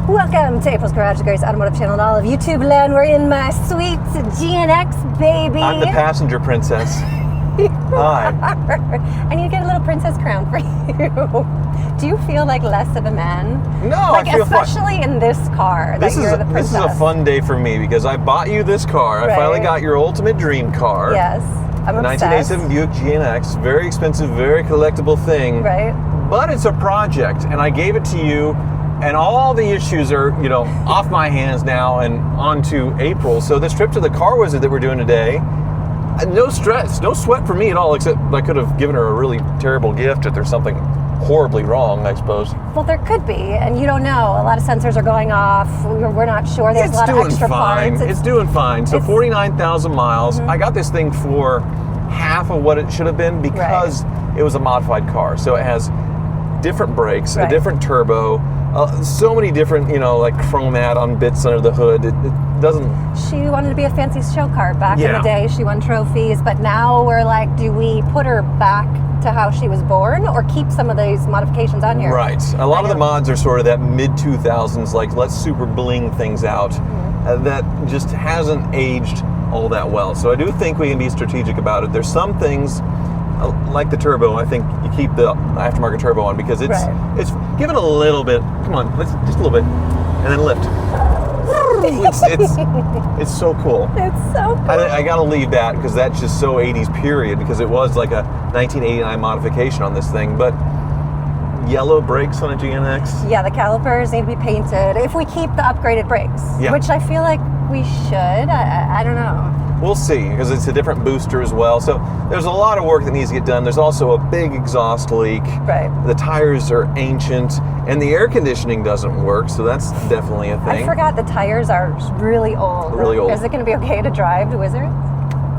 Welcome to April's Garage, the greatest automotive channel in all of YouTube land. We're in my sweet GNX, baby. I'm the passenger princess. Hi. I need to get a little princess crown for you. Do you feel like less of a man? No, like, I feel especially in this car. This you're the is princess. a fun day for me because I bought you this car. Right. I finally got your ultimate dream car. Yes, I'm a obsessed. 1987 Buick GNX, very expensive, very collectible thing. Right. But it's a project, and I gave it to you. And all the issues are, off my hands now and on to April. So this trip to the car wizard that we're doing today, no stress, no sweat for me at all, except I could have given her a really terrible gift if there's something horribly wrong, I suppose. Well, there could be, and you don't know. A lot of sensors are going off. We're not sure. There's a lot of extra parts. It's doing fine. So 49,000 miles. I got this thing for half of what it should have been because it was a modified car. So it has different brakes, a different turbo, so many different, like chromat on bits under the hood. It doesn't... She wanted to be a fancy show car back in the day. She won trophies, but now we're like, do we put her back to how she was born or keep some of these modifications on here? Right. A lot of the mods are sort of that mid-2000s, like let's super bling things out. That just hasn't aged all that well. So I do think we can be strategic about it. There's some things... like the turbo, I think you keep the aftermarket turbo on because it's give it a little bit. Come on, let's just a little bit, and then lift. It's so cool. It's so cool. I gotta leave that because that's just so 80s period because it was like a 1989 modification on this thing. But yellow brakes on a GNX. Yeah, the calipers need to be painted if we keep the upgraded brakes, which I feel like we should. I don't know. We'll see, because it's a different booster as well. So there's a lot of work that needs to get done. There's also a big exhaust leak. Right. The tires are ancient, and the air conditioning doesn't work, so that's definitely a thing. I forgot the tires are really old. Really old. Is it going to be okay to drive to Wizard?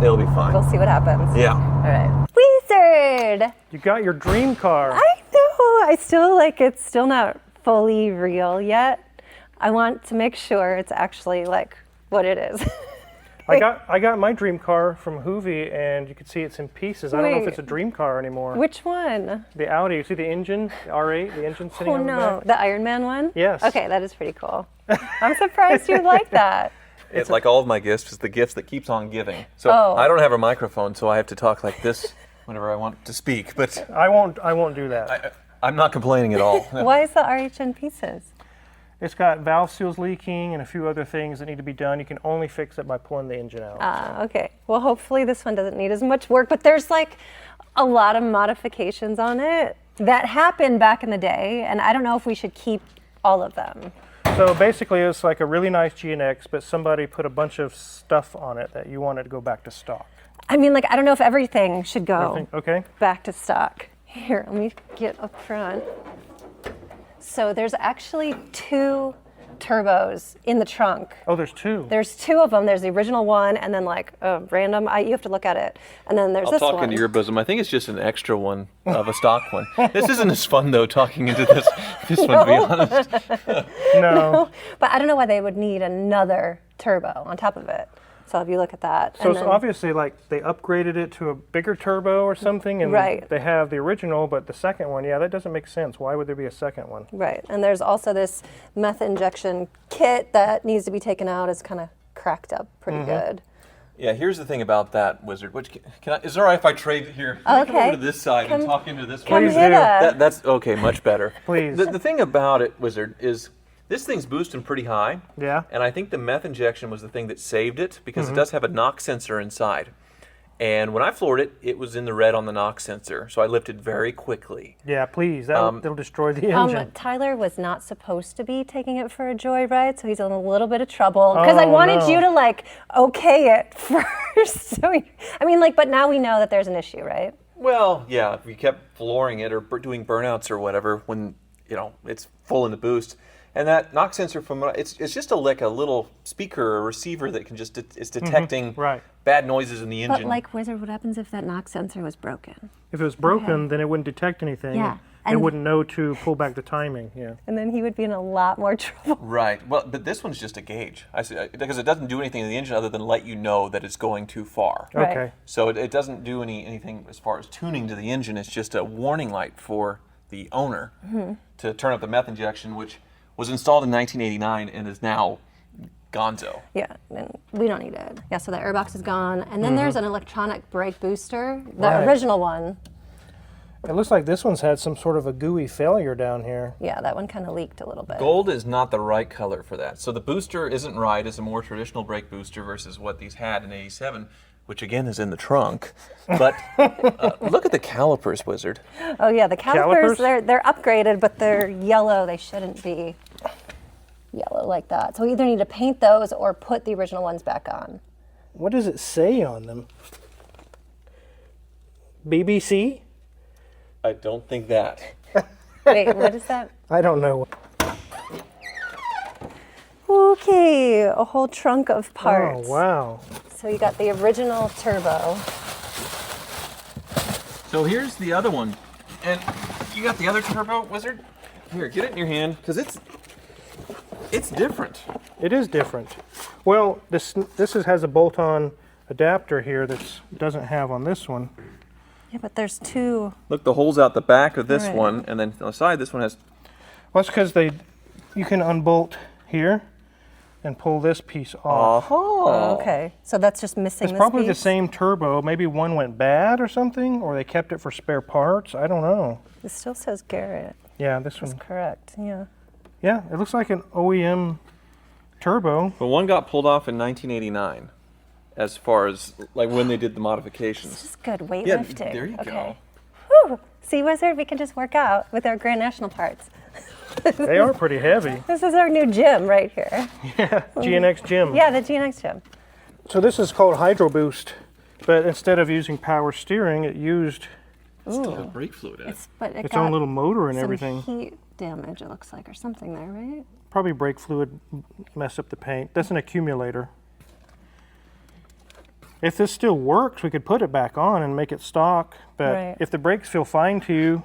It'll be fine. We'll see what happens. Yeah. All right. Wizard! You got your dream car. I know. I still it's still not fully real yet. I want to make sure it's actually like what it is. I got my dream car from Hoovie, and you can see it's in pieces. I don't know if it's a dream car anymore. Which one? The Audi. You see the engine, the R8, the engine sitting on the back? The Iron Man one? Yes. Okay, that is pretty cool. I'm surprised you like that. It's like all of my gifts, is the gifts that keeps on giving. So I don't have a microphone, so I have to talk like this whenever I want to speak. But I won't do that. I'm not complaining at all. Why is the RH in pieces? It's got valve seals leaking and a few other things that need to be done. You can only fix it by pulling the engine out. Okay. Well, hopefully this one doesn't need as much work, but there's like a lot of modifications on it that happened back in the day, and I don't know if we should keep all of them. So basically it's like a really nice GNX, but somebody put a bunch of stuff on it that you wanted to go back to stock. I mean, like, I don't know if everything should go Okay. back to stock. Here, let me get up front. So there's actually 2 turbos in the trunk. Oh, there's 2. There's 2 of them. There's the original one, and then like a random. You have to look at it. And then there's this one. I'll talk into your bosom. I think it's just an extra one of a stock one. This isn't as fun though, talking into this one, to be honest. No. But I don't know why they would need another turbo on top of it. So if you look at that. So it's obviously like they upgraded it to a bigger turbo or something, and they have the original, but the second one, that doesn't make sense. Why would there be a second one? Right, and there's also this meth injection kit that needs to be taken out. It's kind of cracked up pretty good. Yeah, here's the thing about that, Wizard. Which is it all right if I trade here? Okay. Come over to this side and talk into this one. Please do. That's okay, much better. Please. The thing about it, Wizard, is this thing's boosting pretty high. Yeah. And I think the meth injection was the thing that saved it because it does have a knock sensor inside. And when I floored it, it was in the red on the knock sensor, so I lifted very quickly. Yeah, please. That'll destroy the engine. Tyler was not supposed to be taking it for a joyride, so he's in a little bit of trouble. Because I wanted you to, like, okay it first. But now we know that there's an issue, right? Well, yeah, if you kept flooring it or doing burnouts or whatever when, it's full in the boost. And that knock sensor it's just a little speaker or receiver that can it's detecting bad noises in the engine. But like Wizard, what happens if that knock sensor was broken? If it was broken, then it wouldn't detect anything. Yeah. And wouldn't know to pull back the timing. Yeah. And then he would be in a lot more trouble. Right. Well, but this one's just a gauge. Because it doesn't do anything to the engine other than let you know that it's going too far. Right. Okay. So it doesn't do anything as far as tuning to the engine. It's just a warning light for the owner to turn up the meth injection, which was installed in 1989 and is now gonzo. Yeah, and we don't need it. Yeah, so the airbox is gone. And then there's an electronic brake booster, the Right. original one. It looks like this one's had some sort of a gooey failure down here. Yeah, that one kind of leaked a little bit. Gold is not the right color for that. So the booster isn't right. It's a more traditional brake booster versus what these had in 87, which again is in the trunk. But look at the calipers, Wizard. Oh yeah, the calipers, Calipers? they're upgraded, but they're yellow. They shouldn't be yellow like that. So we either need to paint those or put the original ones back on. What does it say on them? BBC? I don't think that. Wait, what is that? I don't know. Okay, a whole trunk of parts. Oh, wow. So you got the original turbo. So here's the other one. And you got the other turbo, Wizard? Here, get it in your hand, because it's different. It is different. Well, this has a bolt-on adapter here that doesn't have on this one. Yeah, but there's two. Look, the hole's out the back of this Right. one, and then on the side, this one has... Well, that's because you can unbolt here and pull this piece off. Oh, okay. So that's just missing It's this probably the piece? same turbo. Maybe one went bad or something, or they kept it for spare parts. I don't know. It still says Garrett. Yeah, this That's one. correct, yeah. Yeah, it looks like an OEM turbo. But one got pulled off in 1989, as far as, like, when they did the modifications. This is good Yeah, weightlifting. there you go. Whew. See, Wizard, we can just work out with our Grand National parts. They are pretty heavy. This is our new gym right here. Yeah, GNX gym. Yeah, the GNX gym. So this is called Hydro Boost, but instead of using power steering, it used Still have brake fluid in it. But it its got own little motor and some everything. heat damage, it looks like, or something there, right? Probably brake fluid messed up the paint. That's an accumulator. If this still works, we could put it back on and make it stock. But Right. if the brakes feel fine to you,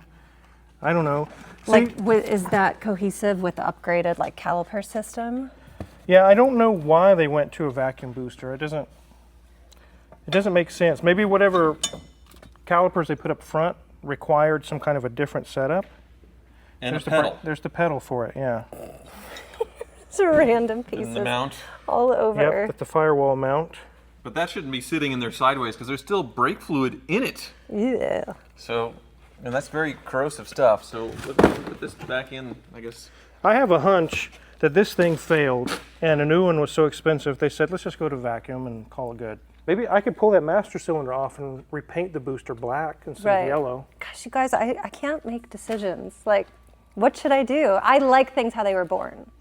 I don't know. Like, is that cohesive with the upgraded, like, caliper system? Yeah, I don't know why they went to a vacuum booster. It doesn't make sense. Maybe whatever calipers they put up front required some kind of a different setup. And There's a pedal. there's the pedal for it, yeah. It's random And pieces the mount. all over. Yep, with the firewall mount. But that shouldn't be sitting in there sideways, because there's still brake fluid in it. Yeah. So, and that's very corrosive stuff. So let's put this back in, I guess. I have a hunch that this thing failed and a new one was so expensive they said let's just go to vacuum and call it good. Maybe I could pull that master cylinder off and repaint the booster black instead Right. of yellow. Gosh, you guys, I can't make decisions. Like, what should I do? I like things how they were born.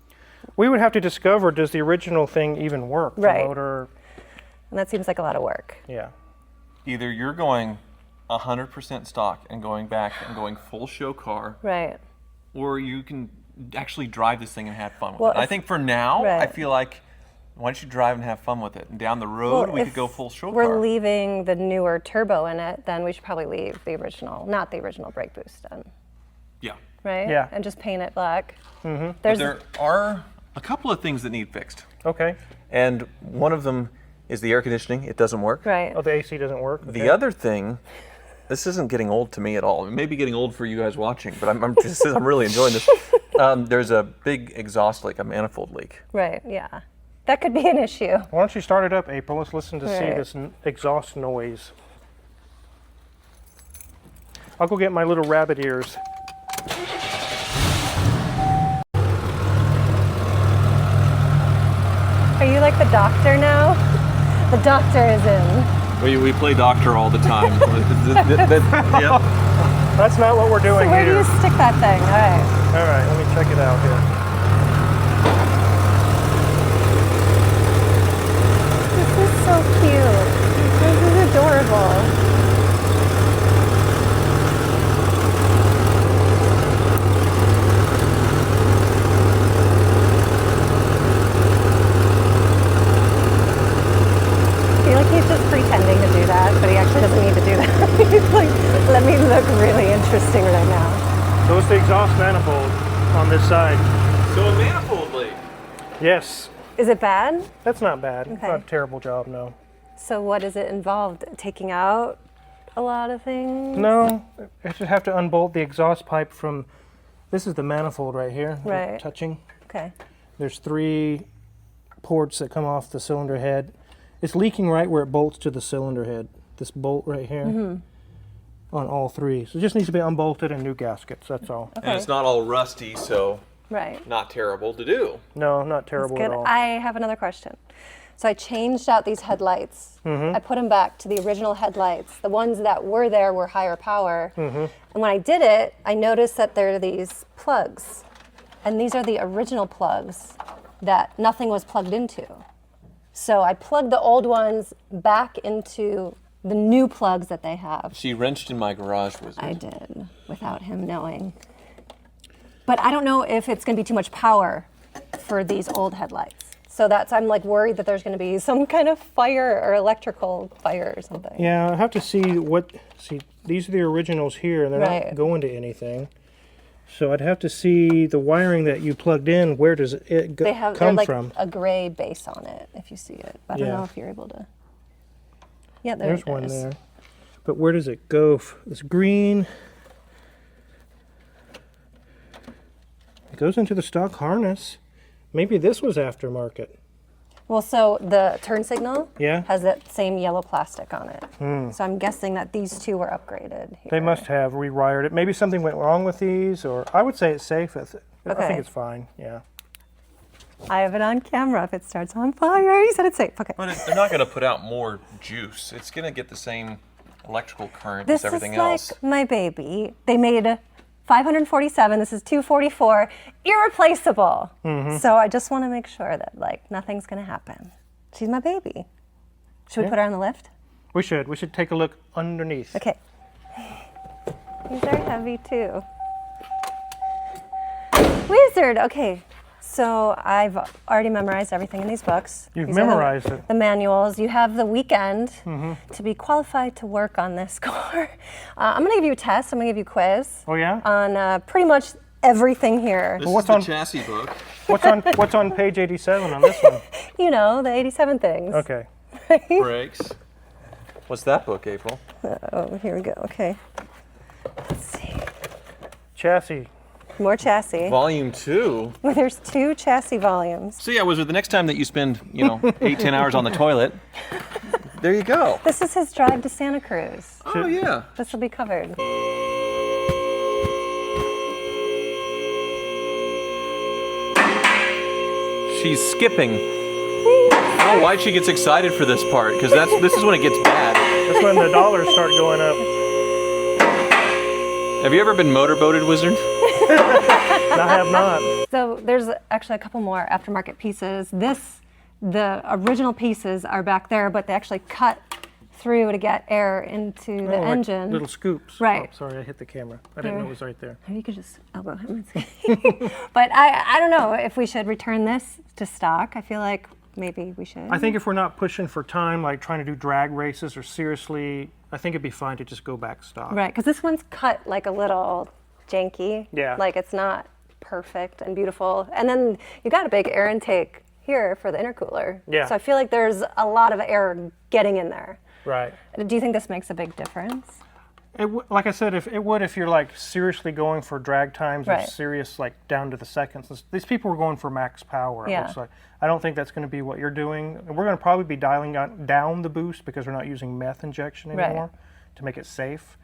We would have to discover, does the original thing even work? The Right. motor, And that seems like a lot of work. yeah. Either you're going 100% stock and going back and going full show car, Right. or you can actually drive this thing and have fun with Well, it. I if- think for now, I Right. feel like, why don't you drive and have fun with it? And down the road, we could if go full show we're car. leaving the newer turbo in it, then we should probably leave the original, not the original brake boost then, Yeah. right? Yeah. And just paint it black. But There's there are a couple of things that need fixed. Okay. And one of them is the air conditioning. It doesn't work. right. Oh, the AC doesn't work? The Okay. other thing, this isn't getting old to me at all. It may be getting old for you guys watching, but I'm really enjoying this. There's a big exhaust leak, a manifold leak. Right. Yeah. That could be an issue. Why don't you start it up, April? Let's listen to see Right. this exhaust noise. I'll go get my little rabbit ears. Are you like the doctor now? The doctor is in. We play doctor all the time. Yep. That's not what we're doing So where do here. you stick that thing? All right. All right, let me check it out here. This is so cute. This is adorable. I feel like he's just pretending to do that, but he actually doesn't need to do that. He's like, let me look really interesting right now. So it's the exhaust manifold on this side. So a manifold leak. Yes, Is it bad? that's not bad. Okay. Not a terrible job, no. So what is it involved? Taking out a lot of things? No, I just have to unbolt the exhaust pipe from, this is the manifold right here. Right. Touching. Okay. There's 3 ports that come off the cylinder head. It's leaking right where it bolts to the cylinder head. This bolt right here on all 3. So it just needs to be unbolted and new gaskets, that's all. Okay. And it's not all rusty, so Right. not terrible to do. No, not terrible Good. at all. I have another question. So I changed out these headlights. I put them back to the original headlights. The ones that were there were higher power. And when I did it, I noticed that there are these plugs. And these are the original plugs that nothing was plugged into. So I plugged the old ones back into the new plugs that they have. She wrenched in my garage, Wizard. I did, without him knowing. But I don't know if it's going to be too much power for these old headlights. So I'm like worried that there's going to be some kind of fire or electrical fire or something. Yeah, I have to see these are the originals here, and they're Right. not going to anything. So I'd have to see the wiring that you plugged in, where does it They're come like from? a gray base on it, if you see it. I don't Yeah. know if you're able to. Yeah, There's one there. But where does it go? This green. It goes into the stock harness. Maybe this was aftermarket. Well, so the turn signal Yeah. has that same yellow plastic on it. So I'm guessing that these 2 were upgraded here. They must have rewired it. Maybe something went wrong with these, or I would say it's safe. I Okay. think it's fine. Yeah. I have it on camera if it starts on fire. You said it's safe. Okay. But they're not going to put out more juice. It's going to get the same electrical current This as everything is else. like my baby. They made 547. This is 244. Irreplaceable. So I just want to make sure that like nothing's going to happen. She's my baby. Should we put her on the lift? We should. We should take a look underneath. Okay. These are heavy too. Wizard. Okay. So I've already memorized everything in these books. You've These are memorized it. the manuals. You have the weekend to be qualified to work on this car. I'm going to give you a test. I'm going to give you a quiz Oh yeah. on pretty much everything here. This what's is the on- chassis book. What's on page 87 on this one? You know, the 87 things. Okay. Brakes. What's that book, April? Oh, here we go. Okay. Let's see. Chassis. More chassis. Volume 2. Well, there's 2 chassis volumes. So yeah, Wizard, the next time that you spend, 8-10 hours on the toilet, there you go. This is his drive to Santa Cruz. Oh yeah. This will be covered. She's skipping. I don't know why she gets excited for this part, because this is when it gets bad. That's when the dollars start going up. Have you ever been motorboated, Wizard? I have not. So there's actually a couple more aftermarket pieces. The original pieces are back there, but they actually cut through to get air into the Like engine. little scoops. Right. Oh, sorry, I hit the camera. I didn't know it was right there. Maybe you could just elbow him and see. But I don't know if we should return this to stock. I feel like maybe we should. I think if we're not pushing for time, like trying to do drag races or seriously, I think it'd be fine to just go back stock. Right, because this one's cut like a little janky. Yeah. Like it's not perfect and beautiful. And then you got a big air intake here for the intercooler. Yeah. So I feel like there's a lot of air getting in there. Right. Do you think this makes a big difference? Like I said, if you're like seriously going for drag times Right. and serious like down to the seconds. These people were going for max power. It Yeah. looks like. I don't think that's going to be what you're doing. We're going to probably be dialing down the boost because we're not using meth injection Right. anymore to make it safe.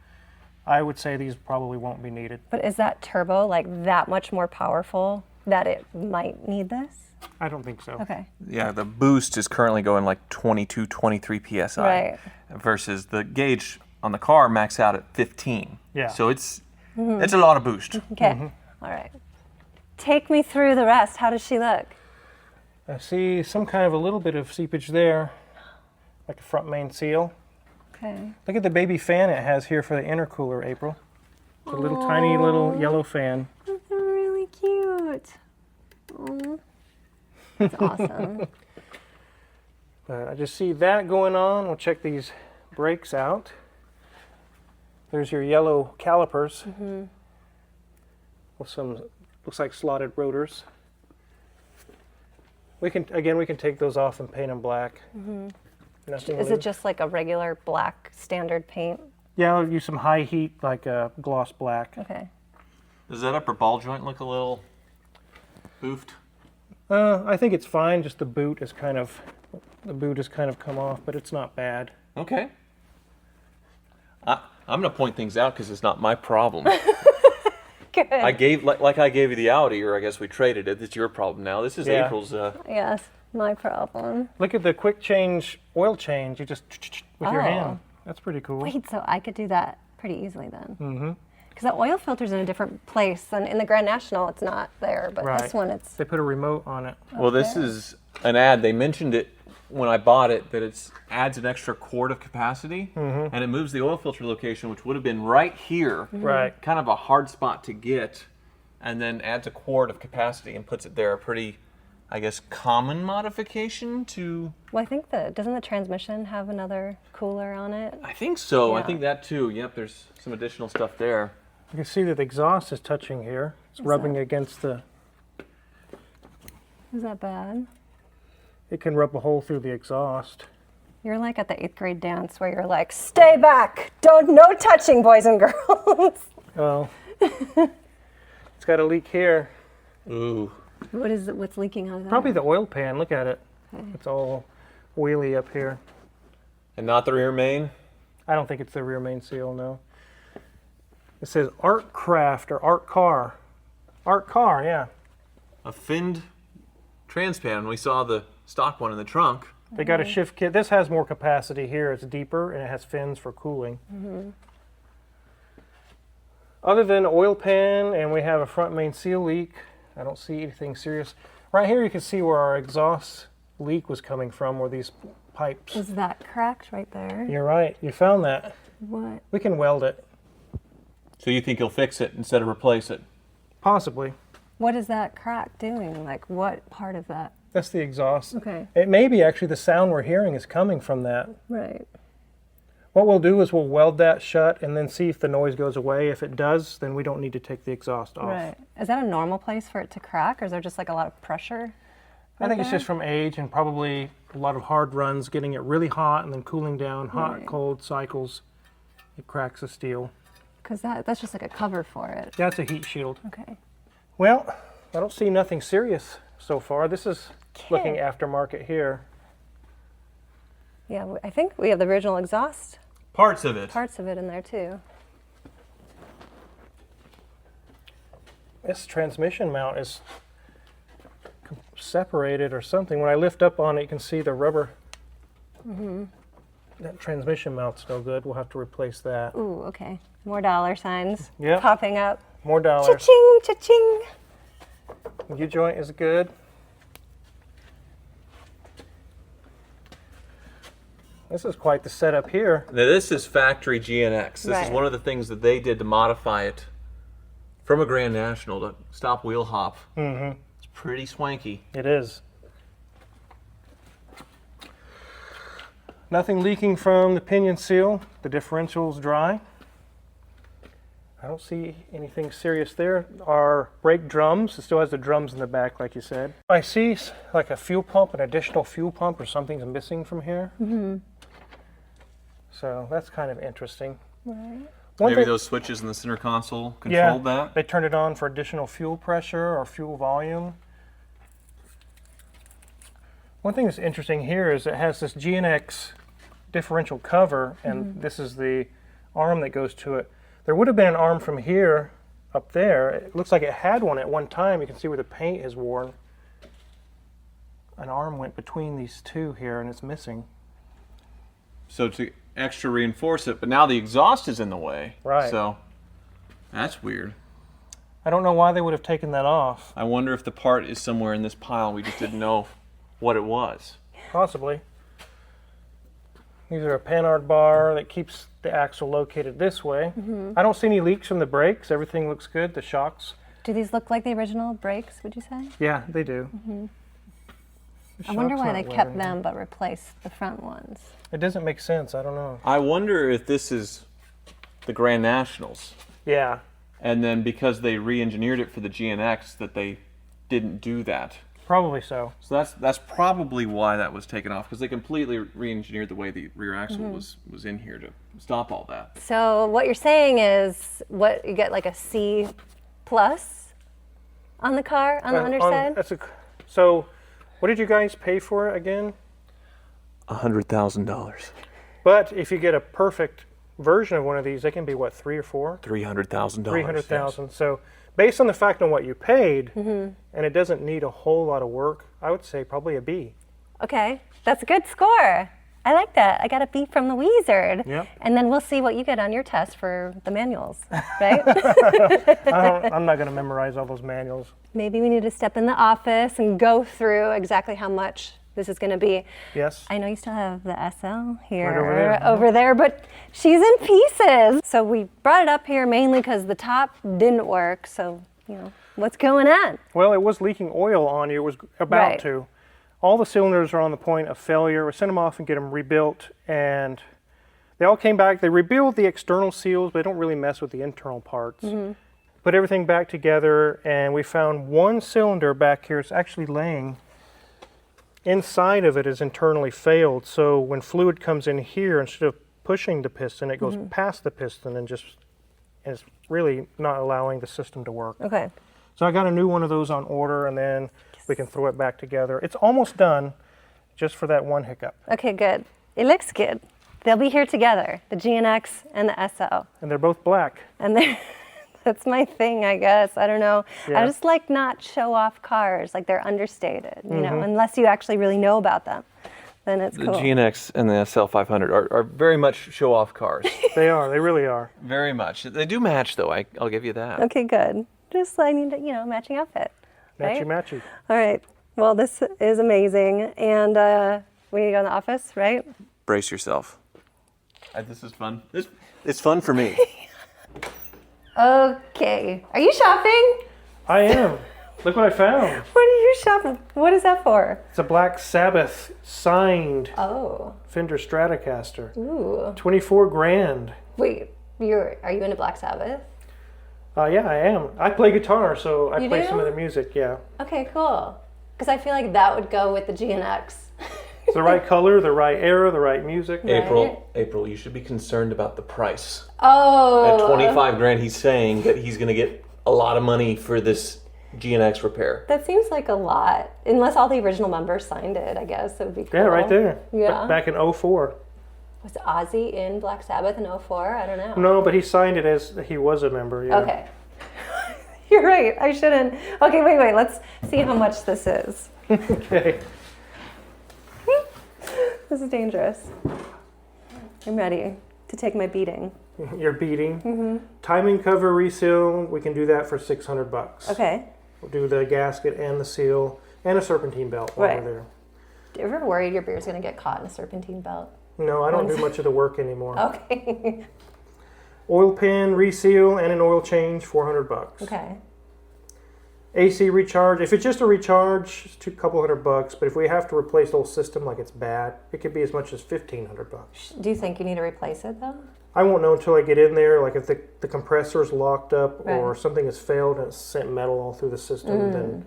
I would say these probably won't be needed. But is that turbo like that much more powerful that it might need this? I don't think so. Okay. Yeah, the boost is currently going like 22, 23 psi. Right. Versus the gauge on the car max out at 15. Yeah. So it's a lot of boost. Okay. All right. Take me through the rest. How does she look? I see some kind of a little bit of seepage there, like a front main seal. Okay. Look at the baby fan it has here for the intercooler, April. It's a little tiny little yellow fan. That's really cute. Aw. That's awesome. But I just see that going on. We'll check these brakes out. There's your yellow calipers with some, looks like slotted rotors. We can take those off and paint them black. Nothing Is loose. it just like a regular black standard paint? Yeah, I'll use some high heat, like a gloss black. Okay. Does that upper ball joint look a little boofed? I think it's fine. Just the boot has kind of come off, but it's not bad. Okay. I'm going to point things out because it's not my problem. Good. I gave you the Audi, or I guess we traded it. It's your problem now. This is Yeah. April's. Yes, my problem. Look at the quick change oil change. You just with your Oh. hand. That's pretty cool. Wait, so I could do that pretty easily then? Mm-hmm. Because the oil filter's in a different place, and in the Grand National it's not there, but Right. this one it's... They put a remote on it. Well, this is an ad. They mentioned it when I bought it, that it adds an extra quart of capacity, and it moves the oil filter location, which would have been right here, Right. kind of a hard spot to get, and then adds a quart of capacity and puts it there. A pretty, I guess, common modification to... Well, I think doesn't the transmission have another cooler on it? I think so. I Yeah. think that too. Yep, there's some additional stuff there. You can see that the exhaust is touching here. It's rubbing against the... Is that bad? It can rub a hole through the exhaust. You're like at the 8th grade dance where you're like, stay back! No touching, boys and girls! Oh. It's got a leak here. Ooh. What's leaking out of that? Probably the oil pan. Look at it. It's all oily up here. And not the rear main? I don't think it's the rear main seal, no. It says Art Craft or Art Car. Art Car, yeah. A finned transpan. We saw the stock one in the trunk. They got a shift kit. This has more capacity here. It's deeper and it has fins for cooling. Other than oil pan, and we have a front main seal leak, I don't see anything serious. Right here you can see where our exhaust leak was coming from, where these pipes. Is that cracked right there? You're right. You found that. What? We can weld it. So you think you'll fix it instead of replace it? Possibly. What is that crack doing? Like, what part of that? That's the exhaust. Okay. It may be actually the sound we're hearing is coming from that. Right. What we'll do is we'll weld that shut and then see if the noise goes away. If it does, then we don't need to take the exhaust off. Right. Is that a normal place for it to crack, or is there just like a lot of pressure? I think it's there? just from age and probably a lot of hard runs, getting it really hot and then cooling down, hot, Right. cold cycles. It cracks the steel. Because that's just like a cover for it. That's a heat shield. Okay. Well, I don't see nothing serious so far. This is looking Okay. aftermarket here. Yeah, I think we have the original exhaust Parts of it. parts of it in there too. This transmission mount is separated or something. When I lift up on it, you can see the rubber. That transmission mount's no good. We'll have to replace that. Ooh, okay. More dollar signs Yep. popping up. More dollars. Cha-ching, cha-ching. U-joint is good. This is quite the setup here. Now this is factory GNX. This is Right. one of the things that they did to modify it from a Grand National to stop wheel hop. Mm-hmm. It's pretty swanky. It is. Nothing leaking from the pinion seal. The differential's dry. I don't see anything serious there. Our brake drums, it still has the drums in the back like you said. I see like a fuel pump, an additional fuel pump or something's missing from here. So that's kind of interesting. Right. One Maybe thing- those switches in the center console controlled that. They turned it on for additional fuel pressure or fuel volume. One thing that's interesting here is it has this GNX differential cover, and this is the arm that goes to it. There would have been an arm from here up there. It looks like it had one at one time. You can see where the paint is worn. An arm went between these two here, and it's missing. So to extra reinforce it, but now the exhaust is in the way. Right. So that's weird. I don't know why they would have taken that off. I wonder if the part is somewhere in this pile. We just didn't know what it was. Possibly. These are a Panhard bar that keeps the axle located this way. I don't see any leaks from the brakes. Everything looks good. The shocks. Do these look like the original brakes, would you say? Yeah, they do. The I wonder shock's why not they kept wearing. them but replaced the front ones. It doesn't make sense. I don't know. I wonder if this is the Grand Nationals. Yeah. And then because they re-engineered it for the GNX, that they didn't do that. Probably so. So that's probably why that was taken off, because they completely re-engineered the way the rear axle was in here to stop all that. So what you're saying is, what you get like a C plus on the car on the underside? So, what did you guys pay for it again? $100,000. But if you get a perfect version of one of these, they can be what, 3 or 4? $300,000. 300,000. Yes. So, based on the fact on what you paid, and it doesn't need a whole lot of work, I would say probably a B. Okay, that's a good score. I like that. I got a B from the Wizard. Yep. And then we'll see what you get on your test for the manuals, right? I'm not going to memorize all those manuals. Maybe we need to step in the office and go through exactly how much this is going to be. Yes. I know you still have the SL here, Right over there. but she's in pieces. So we brought it up here mainly because the top didn't work. So, what's going on? Well, it was leaking oil on you. It was about Right. to. All the cylinders are on the point of failure. We sent them off and get them rebuilt, and they all came back. They rebuild the external seals, but they don't really mess with the internal parts. Put everything back together, and we found one cylinder back here. It's actually laying inside of it is internally failed. So when fluid comes in here, instead of pushing the piston, it goes past the piston and it's really not allowing the system to work. Okay. So I got a new one of those on order, and then we can throw it back together. It's almost done, just for that one hiccup. Okay, good. It looks good. They'll be here together, the GNX and the SL. And they're both black. And that's my thing, I guess. I don't know. Yeah. I just like not show off cars, like they're understated, unless you actually really know about them. Then it's The cool. GNX and the SL500 are very much show-off cars. They are. They really are. Very much. They do match, though. I'll give you that. Okay, good. Just I need to, matching outfit. Right? Matchy-matchy. All right. Well, this is amazing. And we need to go in the office, right? Brace yourself. This is fun. It's fun for me. Okay. Are you shopping? I am. Look what I found. What are you shopping? What is that for? It's a Black Sabbath signed Oh. Fender Stratocaster. Ooh. 24 grand. Wait, are you into Black Sabbath? Yeah, I am. I play guitar, so I You play do? some of their music, yeah. Okay, cool. Because I feel like that would go with the GNX. It's the right color, the right era, the right music. Right. April, you should be concerned about the price. Oh. At 25 grand, he's saying that he's going to get a lot of money for this GNX repair. That seems like a lot. Unless all the original members signed it, I guess it would be cool. Yeah, right there. Yeah. Back in 04. Was Ozzy in Black Sabbath in 04? I don't know. No, but he signed it as he was a member, yeah. Okay. You're right. I shouldn't. Okay, wait. Let's see how much this is. Okay. This is dangerous. I'm ready to take my beating. You're beating. Timing cover reseal, we can do that for $600. Okay. We'll do the gasket and the seal and a serpentine belt while Right. we're there. Do you ever worry your beer's going to get caught in a serpentine belt? No, I don't do much of the work anymore. Okay. Oil pan reseal and an oil change, $400. Okay. AC recharge, if it's just a recharge, it's a couple $100. But if we have to replace the whole system like it's bad, it could be as much as $1,500. Do you think you need to replace it though? I won't know until I get in there. Like if the compressor is locked up or Right. something has failed and it's sent metal all through the system,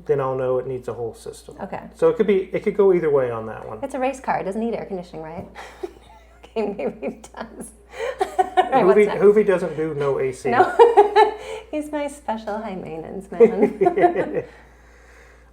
then I'll know it needs a whole system. Okay. So it could go either way on that one. It's a race car. It doesn't need air conditioning, right? Okay, maybe it does. All right, what's next? Hoovy doesn't do no AC. No. He's my special high maintenance man.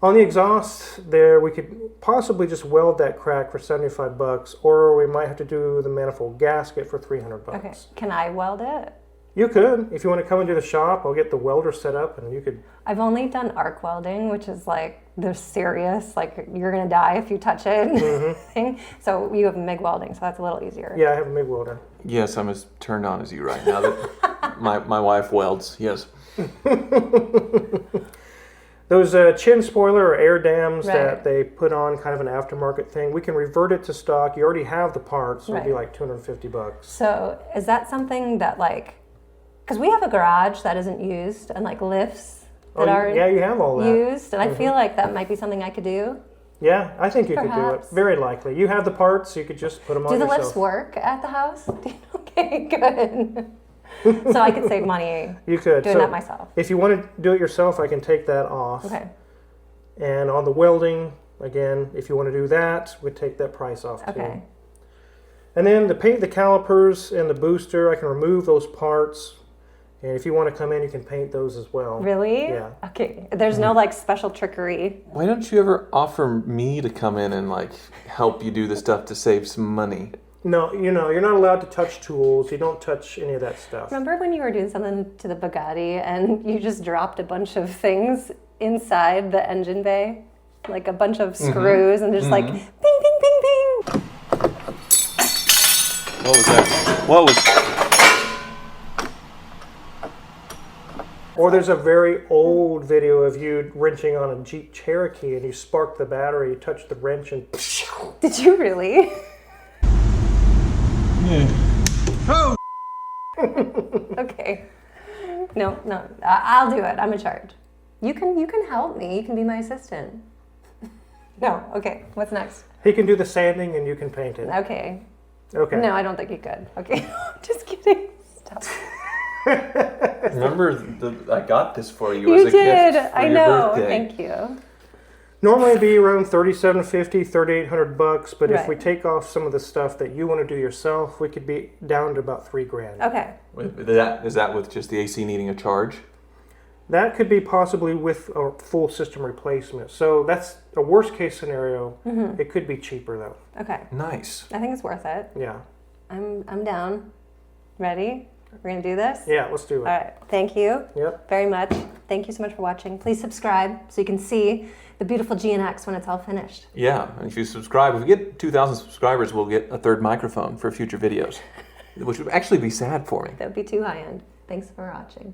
On the exhaust there, we could possibly just weld that crack for $75, or we might have to do the manifold gasket for $300. Okay. Can I weld it? You could. If you want to come into the shop, I'll get the welder set up and you could. I've only done arc welding, which is like they're serious, like you're gonna die if you touch it. Thing. So you have MIG welding, so that's a little easier. Yeah, I have a MIG welder. Yes, I'm as turned on as you right now that my wife welds. Yes. Those chin spoiler or air dams Right. that they put on, kind of an aftermarket thing, we can revert it to stock. You already have the parts, so it'd be Right. like $250. So is that something that like, because we have a garage that isn't used and like lifts that aren't yeah, you have all that. used, and I feel like that might be something I could do. Yeah, I think you could do it. Perhaps. Very likely. You have the parts, you could just put them on Do the yourself. lifts work at the house? Okay, good. So I could save money You could. doing So that myself. if you want to do it yourself, I can take that off. Okay. And on the welding, again, if you want to do that, we'd take that price off too. Okay. And then to paint the calipers and the booster, I can remove those parts And if you want to come in, you can paint those as well. Really? Yeah. Okay. There's no like special trickery. Why don't you ever offer me to come in and like help you do the stuff to save some money? No, you're not allowed to touch tools. You don't touch any of that stuff. Remember when you were doing something to the Bugatti and you just dropped a bunch of things inside the engine bay? Like a bunch of screws and just like ping, ping, ping, ping. What was that? What was... Or there's a very old video of you wrenching on a Jeep Cherokee and you spark the battery, you touch the wrench and... Did you really? Oh! Okay. No, I'll do it. I'm in charge. You can help me. You can be my assistant. No, okay. What's next? He can do the sanding and you can paint it. Okay. Okay. No, I don't think you could. Okay. Just kidding. Stop. Remember, I got this for you, You as a did. gift for I your know. birthday. Thank you. Normally it'd be around $3,750, $3,800, but if Right. we take off some of the stuff that you want to do yourself, we could be down to about $3,000. Okay. Is that with just the AC needing a charge? That could be possibly with a full system replacement. So that's a worst case scenario. It could be cheaper though. Okay. Nice. I think it's worth it. Yeah. I'm down. Ready? We're gonna do this? Yeah, let's do it. All right. Thank you Yep. very much. Thank you so much for watching. Please subscribe so you can see the beautiful GNX when it's all finished. Yeah, and if you subscribe, if we get 2,000 subscribers, we'll get a third microphone for future videos, which would actually be sad for me. That would be too high end. Thanks for watching.